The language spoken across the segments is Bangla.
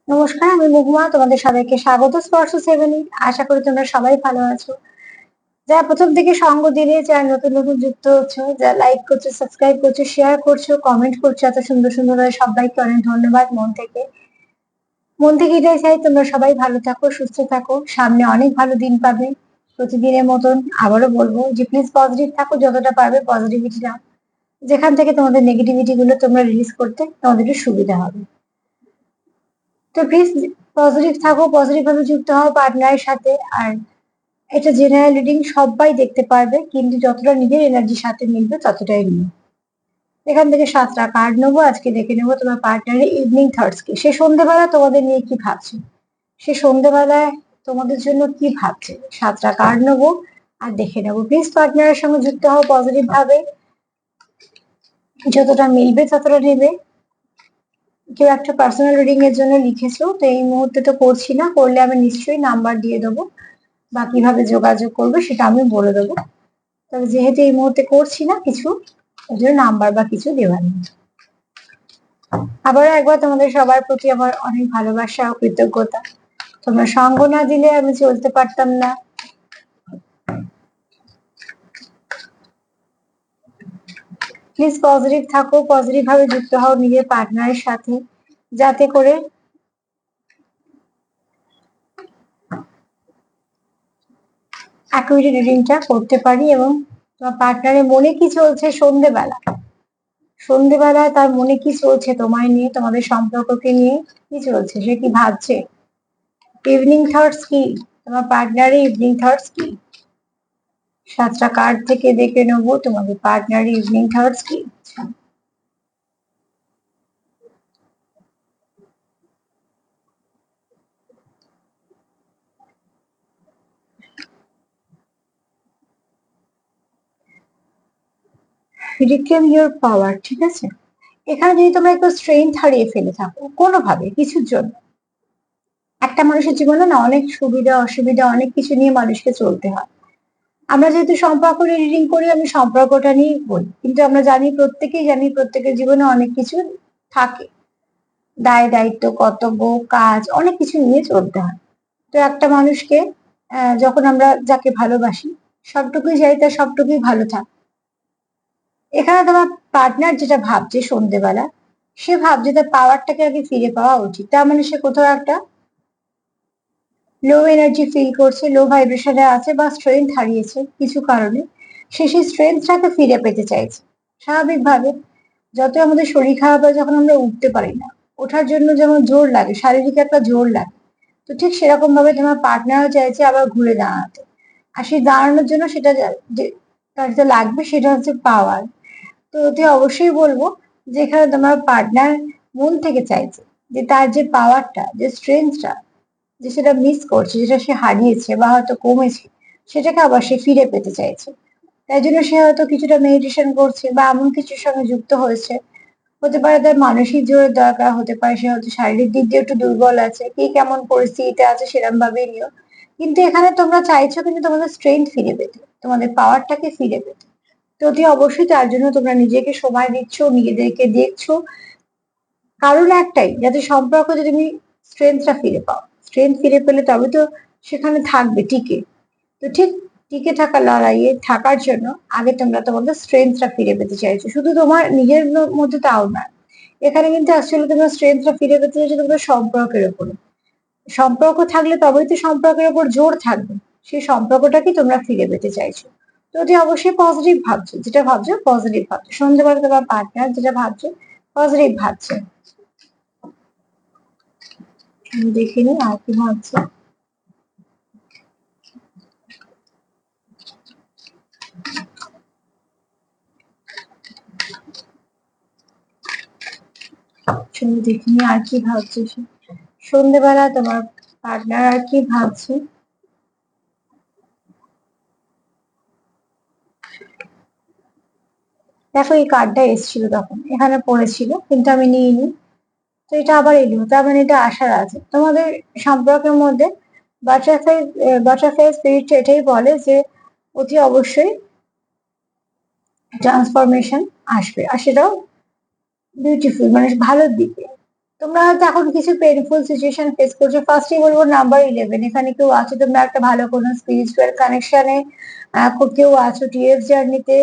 নমস্কার, আমি মহুয়া। তোমাদের সবাইকে স্বাগত স্পর্শ সেভেনে। আশা করি তোমরা সবাই ভালো আছো। যারা প্রথম থেকে সঙ্গ দিলে, যারা নতুন নতুন যুক্ত হচ্ছে, যারা লাইক করছো, সাবস্ক্রাইব করছো, শেয়ার করছো, কমেন্ট করছো এত সুন্দর সুন্দর ভাবে, সবাইকে অনেক ধন্যবাদ মন থেকে। মন থেকে এটাই চাই তোমরা সবাই ভালো থাকো, সুস্থ থাকো, সামনে অনেক ভালো দিন পাবে। প্রতিদিনের মতন আবারও বলবো যে প্লিজ পজিটিভ থাকো, যতটা পারবে পজিটিভিটি নাও। যেখান থেকে তোমাদের নেগেটিভিটি গুলো তোমরা রিলিজ করতে তোমাদের একটু সুবিধা হবে। তো প্লিজ পজিটিভ থাকো, পজিটিভ ভাবে যুক্ত হও পার্টনারের সাথে। আর এটা জেনারেল রিডিং, সবাই দেখতে পারবে, কিন্তু যতটা নিজের এনার্জির সাথে মিলবে ততটাই নিও। এখান থেকে 7টা কার্ড নেবো। আজকে দেখে নেবো তোমার পার্টনারের ইভিনিং থটস কি। সে সন্ধ্যেবেলা তোমাদের নিয়ে কি ভাবছে, সে সন্ধ্যেবেলায় তোমাদের জন্য কি ভাবছে। 7টা কার্ড নেবো আর দেখে নেবো। প্লিজ পার্টনারের সঙ্গে যুক্ত হও পজিটিভ ভাবে, যতটা মিলবে ততটা নেবে। কেউ একটা পার্সোনাল রিডিং এর জন্য লিখেছো, তো এই মুহূর্তে তো করছি না, করলে আমি নিশ্চয়ই নাম্বার দিয়ে দেবো বা কিভাবে যোগাযোগ করবে সেটা আমি বলে দেবো। তবে যেহেতু এই মুহূর্তে করছি না কিছু, ওই জন্য নাম্বার বা কিছু দেওয়ার নেই। আবারও একবার তোমাদের সবার প্রতি আমার অনেক ভালোবাসা ও কৃতজ্ঞতা। তোমরা সঙ্গ না দিলে আমি চলতে পারতাম না। প্লিজ পজিটিভ থাকো, পজিটিভ ভাবে যুক্ত হও নিজের পার্টনারের সাথে, যাতে করে অ্যাকুরেট রিডিংটা করতে পারি। এবং তোমার পার্টনারের মনে কি চলছে সন্ধেবেলায় তার মনে কি চলছে তোমায় নিয়ে, তোমাদের সম্পর্ককে নিয়ে কি চলছে, সে কি ভাবছে। ইভিনিং থটস কি, তোমার পার্টনারের ইভিনিং থটস কি। 7টা কার্ড থেকে দেখে নেবো তোমাদের পার্টনারের ইভিনিং থটস কি। রিক্লেম ইউর পাওয়ার, ঠিক আছে। এখানে যদি তোমরা একটু স্ট্রেংথ হারিয়ে ফেলে থাকো কোনোভাবে কিছুর জন্য, একটা মানুষের জীবনে না অনেক সুবিধা অসুবিধা অনেক কিছু নিয়ে মানুষকে চলতে হয়। আমরা যেহেতু সম্পর্ক নিয়ে রিডিং করি, আমি সম্পর্কটা নিয়ে বলি, কিন্তু আমরা জানি, প্রত্যেকেই জানি, প্রত্যেকের জীবনে অনেক কিছু থাকে, দায় দায়িত্ব, কর্তব্য, কাজ, অনেক কিছু নিয়ে চলতে হয়। তো একটা মানুষকে যখন আমরা যাকে ভালোবাসি, সবটুকুই চাই তার সবটুকুই ভালো থাক। এখানে তোমার পার্টনার যেটা ভাবছে সন্ধ্যেবেলা, সে ভাবছে তার পাওয়ারটাকে আগে ফিরে পাওয়া উচিত। তার মানে সে কোথাও একটা লো এনার্জি ফিল করছে, লো ভাইব্রেশনে আছে, বা স্ট্রেংথ হারিয়েছে কিছু কারণে। সে সেই স্ট্রেংথটাকে ফিরে পেতে চাইছে। স্বাভাবিকভাবে যতই আমাদের শরীর খারাপ হয়, যখন আমরা উঠতে পারি না, ওঠার জন্য যেমন জোর লাগে, শারীরিক একটা জোর লাগে, তো ঠিক সেরকম ভাবে তোমার পার্টনারও চাইছে আবার ঘুরে দাঁড়াতে। আর সেই দাঁড়ানোর জন্য সেটা যে তার যে লাগবে সেটা হচ্ছে পাওয়ার। তো অতি অবশ্যই বলবো যে এখানে তোমার পার্টনার মন থেকে চাইছে যে তার যে পাওয়ারটা, যে স্ট্রেংথটা, যে সেটা মিস করছে, যেটা সে হারিয়েছে বা হয়তো কমেছে, সেটাকে আবার সে ফিরে পেতে চাইছে। তাই জন্য সে হয়তো কিছুটা মেডিটেশন করছে বা এমন কিছুর সঙ্গে যুক্ত হয়েছে। হতে পারে তার মানসিক জোরের দরকার, হতে পারে সে হয়তো শারীরিক দিক দিয়ে একটু দুর্বল আছে, কে কেমন পরিস্থিতিতে আছে সেরকম ভাবে নিও। কিন্তু এখানে তোমরা চাইছো কিন্তু তোমাদের স্ট্রেংথ ফিরে পেতে, তোমাদের পাওয়ারটাকে ফিরে পেতে। তো অতি অবশ্যই তার জন্য তোমরা নিজেকে সময় দিচ্ছ, নিজেদেরকে দেখছো। কারণ একটাই, যাতে সম্পর্ক, যদি তুমি স্ট্রেংথটা ফিরে পাও, স্ট্রেংথ ফিরে পেলে তবে তো সেখানে থাকবে টিকে। তো ঠিক টিকে থাকা লড়াইয়ে থাকার জন্য আগে তোমরা তোমাদের স্ট্রেংথটা ফিরে পেতে চাইছো, শুধু তোমার নিজের মধ্যে তাও না। এখানে কিন্তু অ্যাকচুয়ালি তোমার স্ট্রেংথটা ফিরে পেতে চাইছো তোমাদের সম্পর্কের উপরে। সম্পর্ক থাকলে তবেই তো সম্পর্কের উপর জোর থাকবে। সেই সম্পর্কটাকে তোমরা ফিরে পেতে চাইছো। তো অতি অবশ্যই পজিটিভ ভাবছো, যেটা ভাবছো পজিটিভ ভাবছো। সন্ধ্যেবেলা তোমার পার্টনার যেটা ভাবছো পজিটিভ ভাবছে। আমি দেখে নিই আর কি ভাবছে। শুনে দেখে নিই আর কি ভাবছে সে। সন্ধ্যেবেলা তোমার পার্টনার আর কি ভাবছে। দেখো এই কার্ডটা এসেছিল, তখন এখানে পড়েছিল কিন্তু আমি নিইনি। তো এটা আবার এলো, তার মানে এটা আশার আছে তোমাদের সম্পর্কের মধ্যে। বাটারফ্লাই বাটারফ্লাই স্পিরিট এটাই বলে যে অতি অবশ্যই ট্রান্সফরমেশন আসবে, আর সেটাও বিউটিফুল, মানে ভালোর দিকে। তোমরা হয়তো এখন কিছু পেইনফুল সিচুয়েশন ফেস করছো। ফার্স্টে বলবো নাম্বার 11, এখানে কেউ আছো, তোমরা একটা ভালো কোনো স্পিরিচুয়াল কানেকশনে কেউ আছো, টিএফ জার্নিতে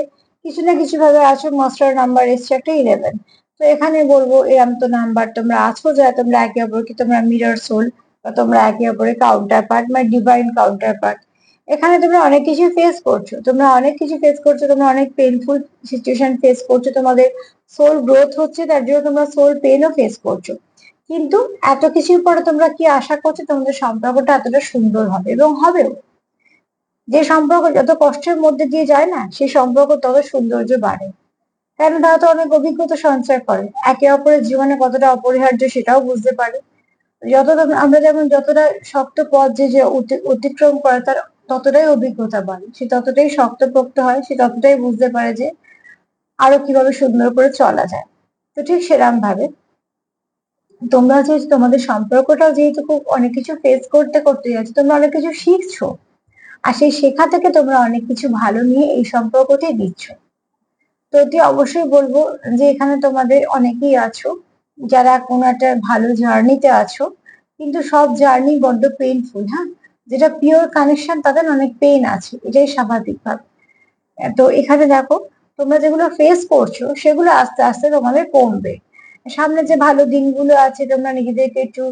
কিছু না কিছু ভাবে আছো, মাস্টার নাম্বার এসছে একটা 11। তো এখানে বলবো এরম তো নাম্বার তোমরা আছো যা তোমরা একে অপরকে, তোমরা মিরর সোল বা তোমরা একে অপরের কাউন্টার পার্ট বা ডিভাইন কাউন্টার পার্ট। এখানে তোমরা অনেক কিছু ফেস করছো, তোমরা অনেক কিছু ফেস করছো, তোমরা অনেক পেইনফুল সিচুয়েশন ফেস করছো, তোমাদের সোল গ্রোথ হচ্ছে, তার জন্য তোমরা সোল পেনও ফেস করছো। কিন্তু এত কিছুর পরে তোমরা কি আশা করছো তোমাদের সম্পর্কটা এতটা সুন্দর হবে, এবং হবেও। যে সম্পর্ক যত কষ্টের মধ্যে দিয়ে যায় না, সেই সম্পর্ক তত সৌন্দর্য বাড়ে। কারণ তারা তো অনেক অভিজ্ঞতা সঞ্চয় করে, একে অপরের জীবনে কতটা অপরিহার্য সেটাও বুঝতে পারে। আমরা যেমন যতটা শক্ত পথ যে অতিক্রম করে, তার ততটাই অভিজ্ঞতা বাড়ে, সে ততটাই শক্তপোক্ত হয়, সে ততটাই বুঝতে পারে যে আরো কিভাবে সুন্দর করে চলা যায়। তো ঠিক সেরকম ভাবে তোমরা যে তোমাদের সম্পর্কটাও যেহেতু খুব অনেক কিছু ফেস করতে করতে যাচ্ছে, তোমরা অনেক কিছু শিখছো, আর সেই শেখা থেকে তোমরা অনেক কিছু ভালো নিয়ে এই সম্পর্কতে দিচ্ছ। তো এটি অবশ্যই বলবো যে এখানে তোমাদের অনেকেই আছো যারা কোনো একটা ভালো জার্নিতে আছো, কিন্তু সব জার্নি বড্ড পেইনফুল। হ্যাঁ, যেটা পিওর কানেকশন তাদের অনেক পেইন আছে, এটাই স্বাভাবিক ভাবে। তো এখানে দেখো, তোমরা যেগুলো ফেস করছো সেগুলো আস্তে আস্তে তোমাদের কমবে। সামনে যে ভালো দিনগুলো আছে তোমরা নিজেদেরকে একটু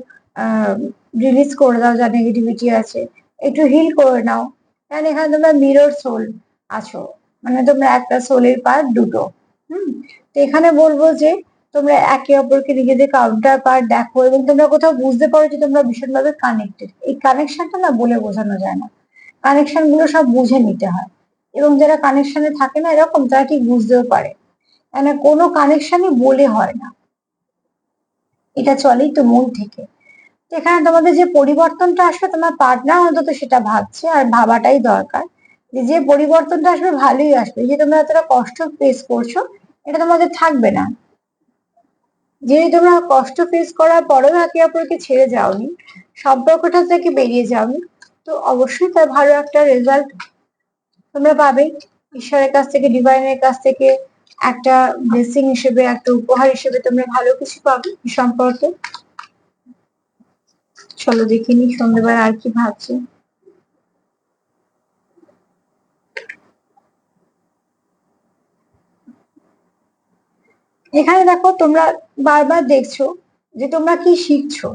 রিলিজ করে দাও, যা নেগেটিভিটি আছে একটু হিল করে নাও। কারণ এখানে তোমরা মিরর সোল আছো, মানে তোমরা একটা সোলের পার্ট দুটো। হুম। তো এখানে বলবো যে তোমরা একে অপরকে নিজেদের কাউন্টার পার্ট দেখো, এবং তোমরা কোথাও বুঝতে পারো যে তোমরা ভীষণভাবে কানেক্টেড। এই কানেকশনটা না বলে বোঝানো যায় না, কানেকশন গুলো সব বুঝে নিতে হয়। এবং যারা কানেকশনে থাকে না এরকম, তারা ঠিক বুঝতেও পারে। মানে কোনো কানেকশনই বলে হয় না, এটা চলেই তো মন থেকে। তো এখানে তোমাদের যে পরিবর্তনটা আসবে, তোমার পার্টনার অন্তত সেটা ভাবছে, আর ভাবাটাই দরকার যে যে পরিবর্তনটা আসবে ভালোই আসবে। যে তোমরা এতটা কষ্ট ফেস করছো, এটা তোমাদের থাকবে না। যে তোমরা কষ্ট ফেস করার পরেও একে অপরকে ছেড়ে যাওনি, সম্পর্কটা থেকে বেরিয়ে যাওনি, তো অবশ্যই তার ভালো একটা রেজাল্ট তোমরা পাবে ঈশ্বরের কাছ থেকে, ডিভাইনের কাছ থেকে। একটা ব্লেসিং হিসেবে, একটা উপহার হিসেবে তোমরা ভালো কিছু পাবে এই সম্পর্কে। চলো দেখিনি সন্ধ্যেবেলা আর কি ভাবছি। এখানে দেখো, তোমরা বারবার দেখছো যে তোমরা কি শিখছো,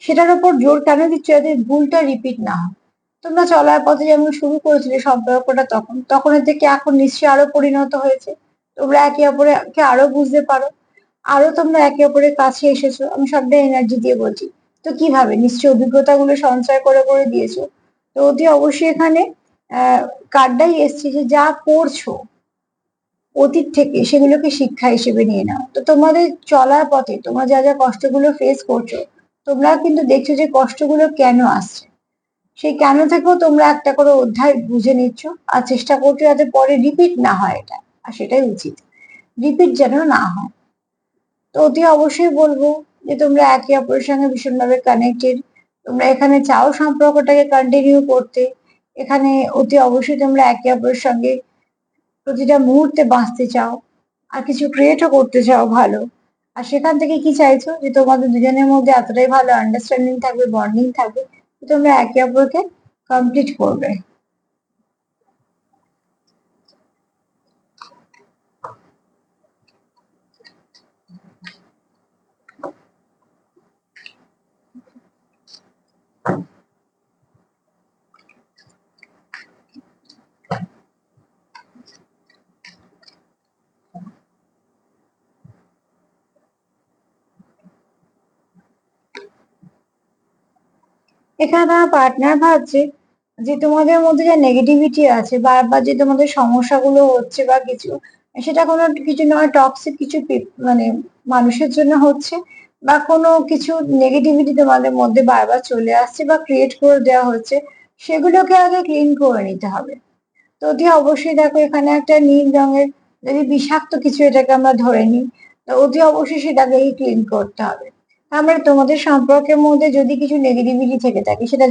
সেটার উপর জোর কেন দিচ্ছ, যাতে ভুলটা রিপিট না হয়। তোমরা চলার পথে যেমন শুরু করেছিলে সম্পর্কটা, তখন তখনের থেকে এখন নিশ্চয়ই আরো পরিণত হয়েছে। তোমরা একে অপরকে আরো বুঝতে পারো, আরো তোমরা একে অপরের কাছে এসেছো, আমি সবটা এনার্জি দিয়ে বলছি। তো কিভাবে, নিশ্চয়ই অভিজ্ঞতা গুলো সঞ্চয় করে করে দিয়েছো। তো অতি অবশ্যই এখানে কার্ডটাই এসছে যে যা করছো অতীত থেকে, সেগুলোকে শিক্ষা হিসেবে নিয়ে নাও। তো তোমাদের চলার পথে তোমরা যা যা কষ্টগুলো ফেস করছো, তোমরা কিন্তু দেখছো যে কষ্টগুলো কেন আসছে, সেই কেন থেকেও তোমরা একটা করে অধ্যায় বুঝে নিচ্ছ, আর চেষ্টা করছো যাতে পরে রিপিট না হয় এটা। আর সেটাই উচিত, রিপিট যেন না হয়। তো অতি অবশ্যই বলবো যে তোমরা একে অপরের সঙ্গে ভীষণভাবে কানেক্টেড। তোমরা এখানে চাও সম্পর্কটাকে কন্টিনিউ করতে। এখানে অতি অবশ্যই তোমরা একে অপরের সঙ্গে প্রতিটা মুহূর্তে বাঁচতে চাও, আর কিছু ক্রিয়েটও করতে চাও ভালো। আর সেখান থেকে কি চাইছো যে তোমাদের দুজনের মধ্যে এতটাই ভালো আন্ডারস্ট্যান্ডিং থাকবে, বন্ডিং থাকবে, যে তোমরা একে অপরকে কমপ্লিট করবে। এখানে তোমার পার্টনার ভাবছে যে তোমাদের মধ্যে যে নেগেটিভিটি আছে, বারবার যে তোমাদের সমস্যাগুলো হচ্ছে বা কিছু, সেটা কোনো কিছু নয়, টক্সিক কিছু মানে মানুষের জন্য হচ্ছে, বা কোনো কিছু নেগেটিভিটি তোমাদের মধ্যে বারবার চলে আসছে বা ক্রিয়েট করে দেওয়া হচ্ছে, সেগুলোকে আগে ক্লিন করে নিতে হবে। তো অতি অবশ্যই দেখো, এখানে একটা নীল রঙের যদি বিষাক্ত কিছু এটাকে আমরা ধরে নিই, তো অতি অবশ্যই সেটাকে ক্লিন করতে হবে। তার মানে তোমাদের সম্পর্কের মধ্যে যদি কিছু নেগেটিভিটি থেকে থাকে, সেটা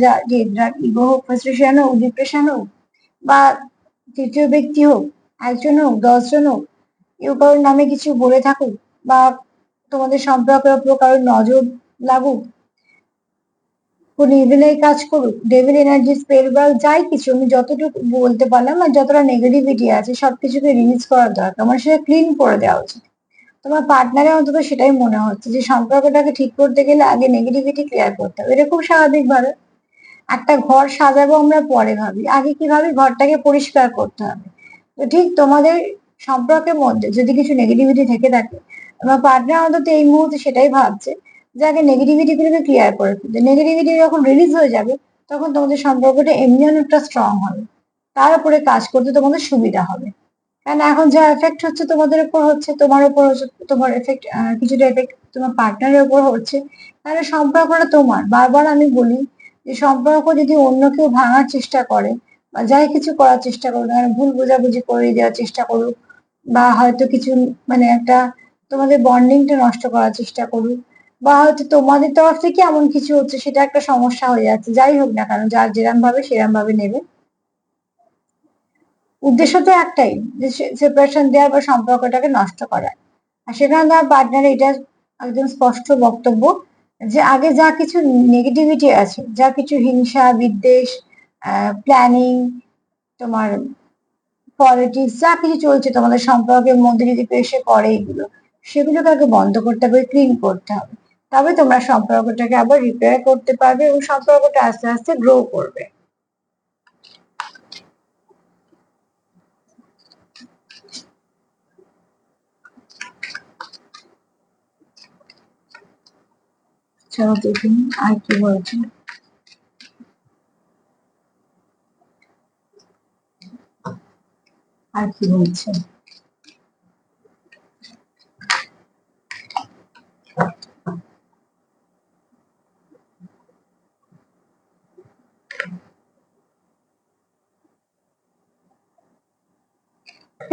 ইগো হোক, ফ্রাস্ট্রেশন হোক, ডিপ্রেশন হোক, বা তৃতীয় ব্যক্তি হোক, একজন হোক, 10 জন হোক, কেউ কারোর নামে কিছু বলে থাকুক, বা তোমাদের সম্পর্কের উপর কারোর নজর লাগুক, কোন ইভিলের কাজ করুক, ডেভিল এনার্জি স্পেল বা যাই কিছু, আমি যতটুকু বলতে পারলাম আর যতটা নেগেটিভিটি আছে সবকিছুকে রিলিজ করার দরকার, মানে সেটা ক্লিন করে দেওয়া উচিত। তোমার পার্টনারের অন্তত সেটাই মনে হচ্ছে যে সম্পর্কটাকে ঠিক করতে গেলে আগে নেগেটিভিটি ক্লিয়ার করতে হবে। এটা খুব স্বাভাবিক ভাবে। একটা ঘর সাজাবো আমরা পরে ভাবি, আগে কিভাবে ঘরটাকে পরিষ্কার করতে হবে। তো ঠিক তোমাদের সম্পর্কের মধ্যে যদি কিছু নেগেটিভিটি থেকে থাকে, তোমার পার্টনার অন্তত এই মুহূর্তে সেটাই ভাবছে যে আগে নেগেটিভিটি গুলোকে ক্লিয়ার করে ফেলতে। নেগেটিভিটি যখন রিলিজ হয়ে যাবে তখন তোমাদের সম্পর্কটা এমনি অনেকটা স্ট্রং হবে, তার উপরে কাজ করতে তোমাদের সুবিধা হবে। কারণ এখন যা এফেক্ট হচ্ছে তোমাদের উপর হচ্ছে, তোমার উপর হচ্ছে, তোমার এফেক্ট কিছুটা এফেক্ট তোমার পার্টনারের উপর হচ্ছে, তাহলে সম্পর্কটা তোমার। বারবার আমি বলি যে সম্পর্ক যদি অন্য কেউ ভাঙার চেষ্টা করে বা যাই কিছু করার চেষ্টা করুক না কেন, ভুল বোঝাবুঝি করে দেওয়ার চেষ্টা করুক বা হয়তো কিছু মানে একটা তোমাদের বন্ডিংটা নষ্ট করার চেষ্টা করুক, বা হয়তো তোমাদের তরফ থেকে এমন কিছু হচ্ছে সেটা একটা সমস্যা হয়ে যাচ্ছে, যাই হোক না কেন, যার যেরাম ভাবে সেরাম ভাবে নেবে, উদ্দেশ্য তো একটাই, যে সেপারেশন দেওয়ার বা সম্পর্কটাকে নষ্ট করার। আর সেখানে তার পার্টনার এটা একদম স্পষ্ট বক্তব্য যে আগে যা কিছু নেগেটিভিটি আছে, যা কিছু হিংসা বিদ্বেষ, প্ল্যানিং, তোমার পলিটিক্স যা কিছু চলছে তোমাদের সম্পর্কের মধ্যে, যদি কেউ এসে করে এগুলো, সেগুলোকে আগে বন্ধ করতে হবে, ক্লিন করতে হবে। তবে তোমরা সম্পর্কটাকে আবার রিপেয়ার করতে পারবে এবং সম্পর্কটা আস্তে আস্তে গ্রো করবে। চলো দেখুন আর কি বলছে। আর কি বলছে।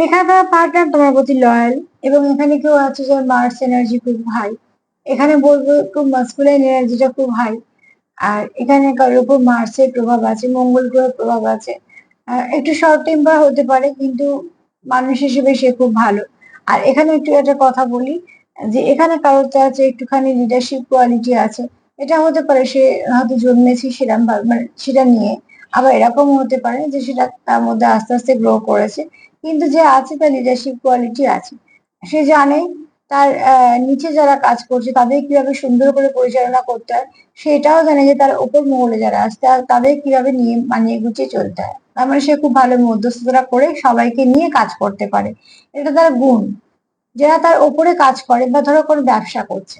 এখানে তোমার পার্টনার তোমার প্রতি লয়াল, এবং এখানে কেউ আছে যার মার্স এনার্জি খুব হাই। এখানে বলবো খুব মাস্কুলাইন এনার্জিটা খুব হাই। আর এখানে কারোর উপর মার্সের প্রভাব আছে, মঙ্গল গ্রহের প্রভাব আছে। একটু শর্ট টেম্পার হতে পারে কিন্তু মানুষ হিসেবে সে খুব ভালো। আর এখানে একটু একটা কথা বলি যে এখানে কারোর তো আছে একটুখানি লিডারশিপ কোয়ালিটি আছে। এটা হতে পারে সে হয়তো জন্মেছে সেরকম ভাবে, মানে সেটা নিয়ে। আবার এরকম হতে পারে যে সেটা তার মধ্যে আস্তে আস্তে গ্রো করেছে, কিন্তু যে আছে তার লিডারশিপ কোয়ালিটি আছে। সে জানে তার নিচে যারা কাজ করছে তাদের কিভাবে সুন্দর করে পরিচালনা করতে হয়। সেটাও জানে যে তার উপর মহলে যারা আছে তাদের কিভাবে নিয়ে মানিয়ে গুছিয়ে চলতে হয়। তার মানে সে খুব ভালো মধ্যস্থতা করে সবাইকে নিয়ে কাজ করতে পারে। এটা তার গুণ। যারা তার ওপরে কাজ করে বা ধরো কোনো ব্যবসা করছে,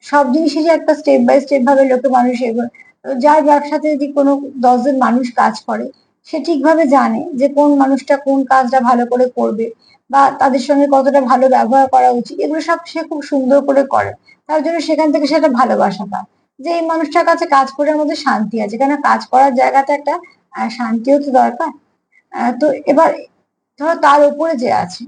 সব জিনিসই যে একটা স্টেপ বাই স্টেপ ভাবে লোকে মানুষ এগোয়। তো যার ব্যবসাতে যদি কোনো 10 জন মানুষ কাজ করে, সে ঠিকভাবে জানে যে কোন মানুষটা কোন কাজটা ভালো করে করবে বা তাদের সঙ্গে কতটা ভালো ব্যবহার করা উচিত, এগুলো সব সে খুব সুন্দর করে করে। তার জন্য সেখান থেকে সেটা ভালোবাসা পায় যে এই মানুষটার কাছে কাজ করে আমাদের শান্তি আছে, কেন কাজ করার জায়গাতে একটা শান্তিও তো দরকার। তো এবার ধরো তার উপরে যে আছে,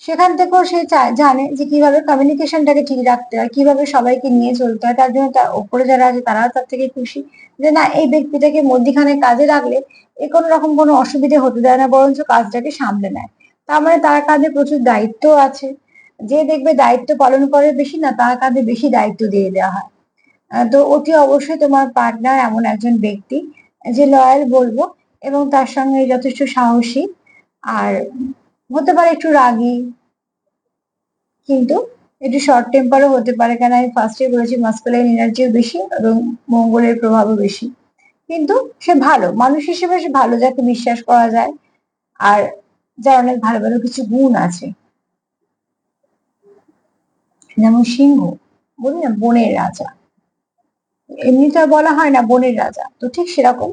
সেখান থেকেও সে জানে যে কিভাবে কমিউনিকেশনটাকে ঠিক রাখতে হয়, কিভাবে সবাইকে নিয়ে চলতে হয়। তার জন্য তার ওপরে যারা আছে তারাও তার থেকে খুশি যে না, এই ব্যক্তিটাকে মধ্যিখানে কাজে রাখলে এ কোনো রকম কোনো অসুবিধে হতে দেয় না, বরঞ্চ কাজটাকে সামলে নেয়। তার মানে তার কাঁধে প্রচুর দায়িত্ব আছে। যে দেখবে দায়িত্ব পালন করে বেশি, না তার কাঁধে বেশি দায়িত্ব দিয়ে দেওয়া হয়। তো অতি অবশ্যই তোমার পার্টনার এমন একজন ব্যক্তি যে লয়াল বলবো, এবং তার সঙ্গে যথেষ্ট সাহসী। আর হতে পারে একটু রাগী, কিন্তু একটু শর্ট টেম্পারও হতে পারে, কারণ আমি ফার্স্টে বলেছি মাস্কুলাইন এনার্জিও বেশি এবং মঙ্গলের প্রভাবও বেশি। কিন্তু সে ভালো মানুষ হিসেবে, সে ভালো, যাকে বিশ্বাস করা যায়। আর যার অনেক ভালো ভালো কিছু গুণ আছে, যেমন সিংহ, বলি না বনের রাজা। এমনিতে আর বলা হয় না বনের রাজা, তো ঠিক সেরকম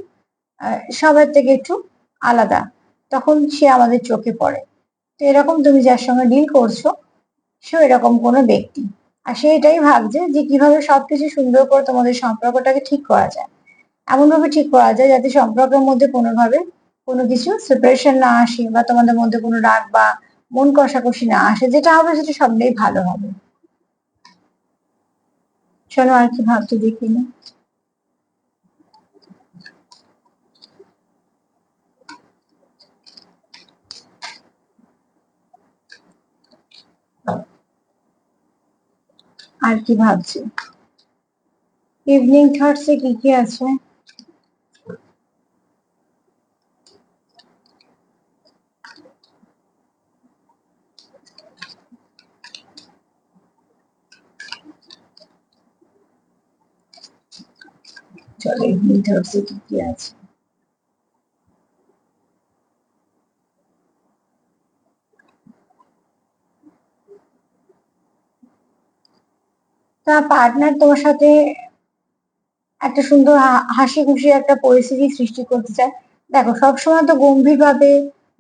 সবার থেকে একটু আলাদা, তখন সে আমাদের চোখে পড়ে। তো এরকম তুমি যার সঙ্গে ডিল করছো, সেও এরকম কোনো ব্যক্তি। আর সে এটাই ভাবছে যে কিভাবে সবকিছু সুন্দর করে তোমাদের সম্পর্কটাকে ঠিক করা যায়, এমন ভাবে ঠিক করা যায় যাতে সম্পর্কের মধ্যে কোনোভাবে কোনো কিছু সেপারেশন না আসে বা তোমাদের মধ্যে কোনো রাগ বা মন কষাকষি না আসে। যেটা হবে সেটা সবটাই ভালো হবে। শোনো আর কি ভাবছো দেখি না। আর কি ভাবছি, ইভিনিং থটসে কি কি আছে। চলো ইভিনিং থটসে কি কি আছে। তা পার্টনার তোমার সাথে একটা সুন্দর হাসি খুশি একটা পরিস্থিতি সৃষ্টি করতে চায়। দেখো, সবসময় তো গম্ভীর ভাবে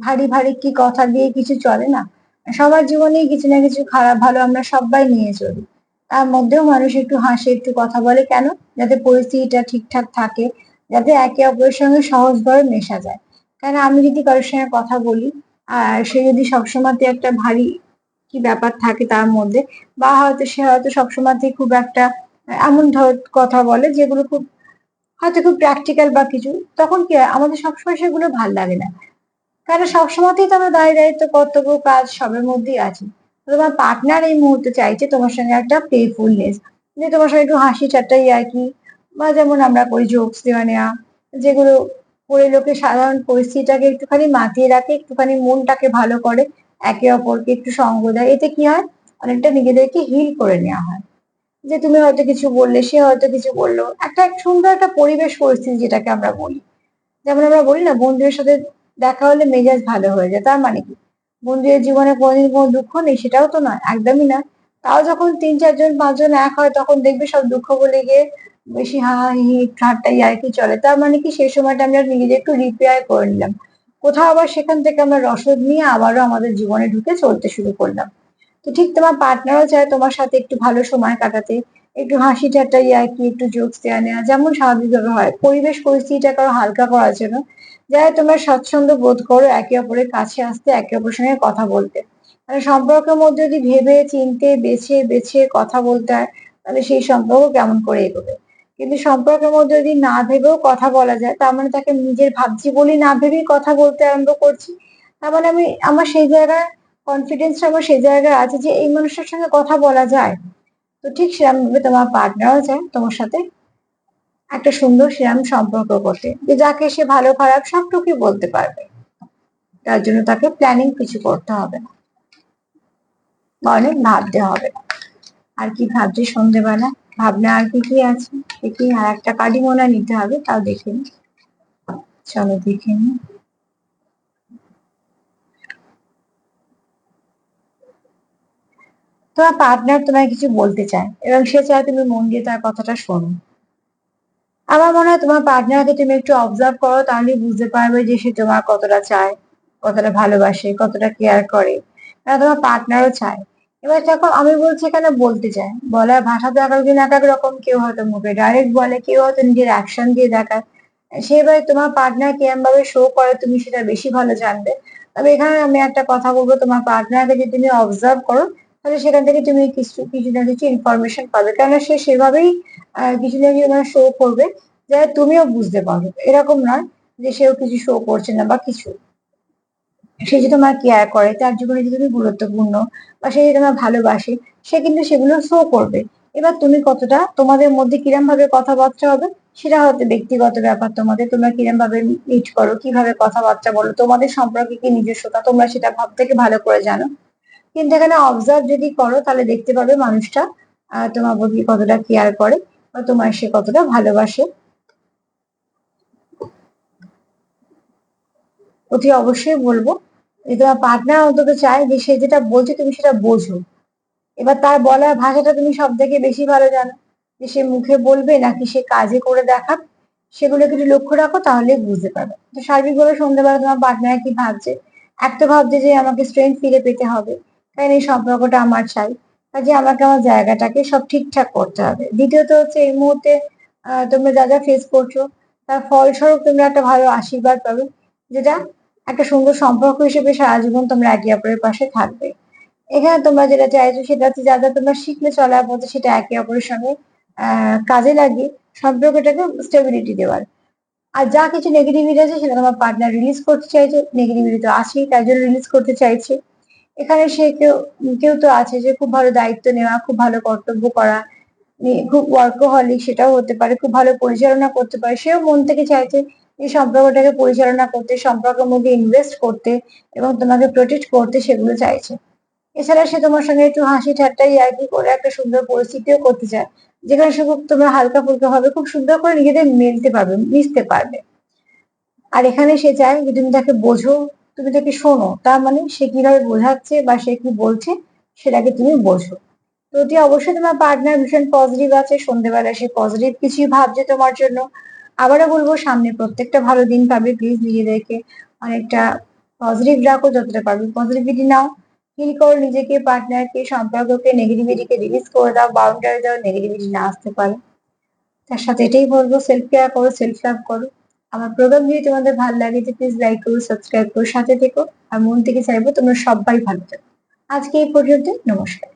ভারী ভারী কি কথা দিয়ে কিছু চলে না। সবার জীবনেই কিছু না কিছু খারাপ ভালো আমরা সবাই নিয়ে চলি। তার মধ্যেও মানুষ একটু হাসে, একটু কথা বলে, কেন? যাতে পরিস্থিতিটা ঠিকঠাক থাকে, যাতে একে অপরের সঙ্গে সহজভাবে মেশা যায়। কারণ আমি যদি কারোর সঙ্গে কথা বলি আর সে যদি সবসময় একটা ভারী কি ব্যাপার থাকে তার মধ্যে, বা হয়তো সে হয়তো সবসময় খুব একটা এমন ধর কথা বলে যেগুলো খুব হয়তো খুব প্র্যাকটিক্যাল বা কিছু, তখন কি হয় আমাদের সবসময় সেগুলো ভাল লাগে না। কারণ সবসময়তেই তো আমরা দাঁড়িয়ে দাঁড়িয়ে তো কর্তব্য কাজ সবের মধ্যেই আছি। তো তোমার পার্টনার এই মুহূর্তে চাইছে তোমার সঙ্গে একটা প্লেফুলনেস, যে তোমার সঙ্গে একটু হাসি ঠাট্টা ইয়ার্কি, বা যেমন আমরা করি জোকস দেওয়া নেওয়া, যেগুলো করে লোকে সাধারণ পরিস্থিতিটাকে একটুখানি মাতিয়ে রাখে, একটুখানি মনটাকে ভালো করে, একে অপরকে একটু সঙ্গ দেয়। এতে কি হয়, অনেকটা নিজেদেরকে হিল করে নেওয়া হয়। যে তুমি হয়তো কিছু বললে, সে হয়তো কিছু বললো, একটা সুন্দর একটা পরিবেশ পরিস্থিতি যেটাকে আমরা বলি। যেমন আমরা বলি না, বন্ধুদের সাথে দেখা হলে মেজাজ ভালো হয়ে যায়, তার মানে কি বন্ধুদের জীবনে কোনোদিন কোনো দুঃখ নেই? সেটাও তো নয়, একদমই না। তাও যখন তিন চারজন পাঁচজন এক হয় তখন দেখবে সব দুঃখ বলে গিয়ে বেশি হা হা হি হি ঠাট্টা ইয়ার্কি চলে। তার মানে কি সেই সময়টা আমরা নিজেদের একটু রিপেয়ার করে নিলাম, কোথাও আবার সেখান থেকে আমরা রসদ নিয়ে আবারও আমাদের জীবনে ঢুকে চলতে শুরু করলাম। তো ঠিক তোমার পার্টনারও চায় তোমার সাথে একটু ভালো সময় কাটাতে, একটু হাসি ঠাট্টা ইয়ার্কি, একটু জোকস দেওয়া নেওয়া, যেমন স্বাভাবিকভাবে হয়, পরিবেশ পরিস্থিতিটাকে আরো হালকা করার জন্য, যাতে তোমরা স্বাচ্ছন্দ্য বোধ করো একে অপরের কাছে আসতে, একে অপরের সঙ্গে কথা বলতে। মানে সম্পর্কের মধ্যে যদি ভেবে চিনতে বেছে বেছে কথা বলতে হয়, তাহলে সেই সম্পর্ক কেমন করে এগোবে? কিন্তু সম্পর্কের মধ্যে যদি না ভেবেও কথা বলা যায়, তার মানে তাকে নিজের ভাবছি বলি না ভেবেই কথা বলতে আরম্ভ করছি, তার মানে আমি আমার সেই জায়গায় কনফিডেন্সটা আমার সেই জায়গায় আছে যে এই মানুষটার সঙ্গে কথা বলা যায়। তো ঠিক সেরকম ভাবে তোমার পার্টনারও চায় তোমার সাথে একটা সুন্দর সেরকম সম্পর্ক করতে, যে যাকে সে ভালো খারাপ সবটুকুই বলতে পারবে। তার জন্য তাকে প্ল্যানিং কিছু করতে হবে না, বা অনেক ভাবতে হবে না। আর কি ভাবছি সন্ধেবেলা, ভাবনা আর কি কি আছে দেখি, আর একটা কার্ডই মনে হয় নিতে হবে, তাও দেখে নি। চলো দেখে নি। তোমার পার্টনার তোমায় কিছু বলতে চায় এবং সে চায় তুমি মন দিয়ে তার কথাটা শোনো। আমার মনে হয় তোমার পার্টনারকে তুমি একটু অবজার্ভ করো, তাহলেই বুঝতে পারবে যে সে তোমার কতটা চায়, কতটা ভালোবাসে, কতটা কেয়ার করে। কারণ তোমার পার্টনারও চায়। এবার দেখো, আমি বলছি এখানে বলতে চায়, বলার ভাষা তো এক একদিন এক এক রকম, কেউ হয়তো মুখে ডাইরেক্ট বলে, কেউ হয়তো নিজের অ্যাকশন দিয়ে দেখায়। সেভাবে তোমার পার্টনার কেমন ভাবে শো করে তুমি সেটা বেশি ভালো জানবে। তবে এখানে আমি একটা কথা বলবো, তোমার পার্টনারকে যদি তুমি অবজার্ভ করো, তাহলে সেখান থেকে তুমি কিছু কিছু না কিছু ইনফরমেশন পাবে, কেননা সে সেভাবেই কিছু না কিছু শো করবে, যাতে তুমিও বুঝতে পারো। এরকম নয় যে সেও কিছু শো করছে না বা কিছু। সে যে তোমার কেয়ার করে, তার জীবনে যে তুমি গুরুত্বপূর্ণ, বা সে যে তোমার ভালোবাসে, সে কিন্তু সেগুলো শো করবে। এবার তুমি কতটা, তোমাদের মধ্যে কিরম ভাবে কথাবার্তা হবে সেটা হয়তো ব্যক্তিগত ব্যাপার, তোমাদের তোমরা কিরম ভাবে মিট করো, কিভাবে কথাবার্তা বলো, তোমাদের সম্পর্কে কি নিজস্বতা, তোমরা সেটা ভাব থেকে ভালো করে জানো। কিন্তু এখানে অবজার্ভ যদি করো তাহলে দেখতে পাবে মানুষটা তোমার প্রতি কতটা কেয়ার করে, বা তোমার সে কতটা ভালোবাসে। অতি অবশ্যই বলবো যে তোমার পার্টনার অন্তত চায় যে সে যেটা বলছে তুমি সেটা বোঝো। এবার তার বলার ভাষাটা তুমি সব থেকে বেশি ভালো জানো, যে সে মুখে বলবে নাকি সে কাজে করে দেখাবে। সেগুলো একটু লক্ষ্য রাখো, তাহলে বুঝতে পারবে। তো সার্বিকভাবে সন্ধ্যাবেলা তোমার পার্টনার কি ভাবছে, এক তো ভাবছে যে আমাকে স্ট্রেংথ ফিরে পেতে হবে, কারণ এই সম্পর্কটা আমার চাই, কাজে আমাকে আমার জায়গাটাকে সব ঠিকঠাক করতে হবে। দ্বিতীয়ত হচ্ছে এই মুহূর্তে তোমরা যা যা ফেস করছো তার ফলস্বরূপ তোমরা একটা ভালো আশীর্বাদ পাবে, যেটা একটা সুন্দর সম্পর্ক হিসেবে সারা জীবন তোমরা একে অপরের পাশে থাকবে। এখানে তোমরা যেটা চাইছো সেটা হচ্ছে যা যা তোমরা শিখলে চলার পথে, সেটা একে অপরের সঙ্গে কাজে লাগিয়ে সম্পর্কটাকে স্টেবিলিটি দেওয়ার। আর যা কিছু নেগেটিভিটি আছে সেটা তোমার পার্টনার রিলিজ করতে চাইছে, নেগেটিভিটি তো আছেই, তাই জন্য রিলিজ করতে চাইছে। এখানে সে কেউ কেউ তো আছে যে খুব ভালো দায়িত্ব নেওয়া, খুব ভালো কর্তব্য করা, খুব ওয়ার্কহলিক, সেটাও হতে পারে, খুব ভালো পরিচালনা করতে পারে, সেও মন থেকে চাইছে এই সম্পর্কটাকে পরিচালনা করতে, সম্পর্কের মধ্যে ইনভেস্ট করতে এবং তোমাকে প্রোটেক্ট করতে, সেগুলো চাইছে। এছাড়া সে তোমার সঙ্গে একটু হাসি ঠাট্টা ইয়ার্কি করে একটা সুন্দর পরিস্থিতিও করতে চায়, যেখানে সে খুব তোমরা হালকা ফুলকা ভাবে খুব সুন্দর করে নিজেদের মিলতে পারবে, মিশতে পারবে। আর এখানে সে চায় যে তুমি তাকে বোঝো, তুমি তাকে শোনো, তার মানে সে কিভাবে বোঝাচ্ছে বা সে কি বলছে সেটাকে তুমি বোঝো। তো অতি অবশ্যই তোমার পার্টনার ভীষণ পজিটিভ আছে, সন্ধ্যেবেলা সে পজিটিভ কিছুই ভাবছে তোমার জন্য। আবারও বলবো, সামনে প্রত্যেকটা ভালো দিন পাবে, প্লিজ নিজেদেরকে অনেকটা পজিটিভ রাখো, যতটা পারবে পজিটিভিটি নাও, ফিল করো নিজেকে, পার্টনারকে, সম্পর্ককে, নেগেটিভিটিকে রিলিজ করে দাও, বাউন্ডারি দাও, নেগেটিভিটি না আসতে পারে। তার সাথে এটাই বলবো, সেলফ কেয়ার করো, সেলফ লাভ করো। আমার প্রোগ্রাম যদি তোমাদের ভালো লাগে তো প্লিজ লাইক করো, সাবস্ক্রাইব করো, সাথে থেকো। আর মন থেকে চাইবো তোমরা সবাই ভালো থাকো। আজকে এই পর্যন্ত, নমস্কার।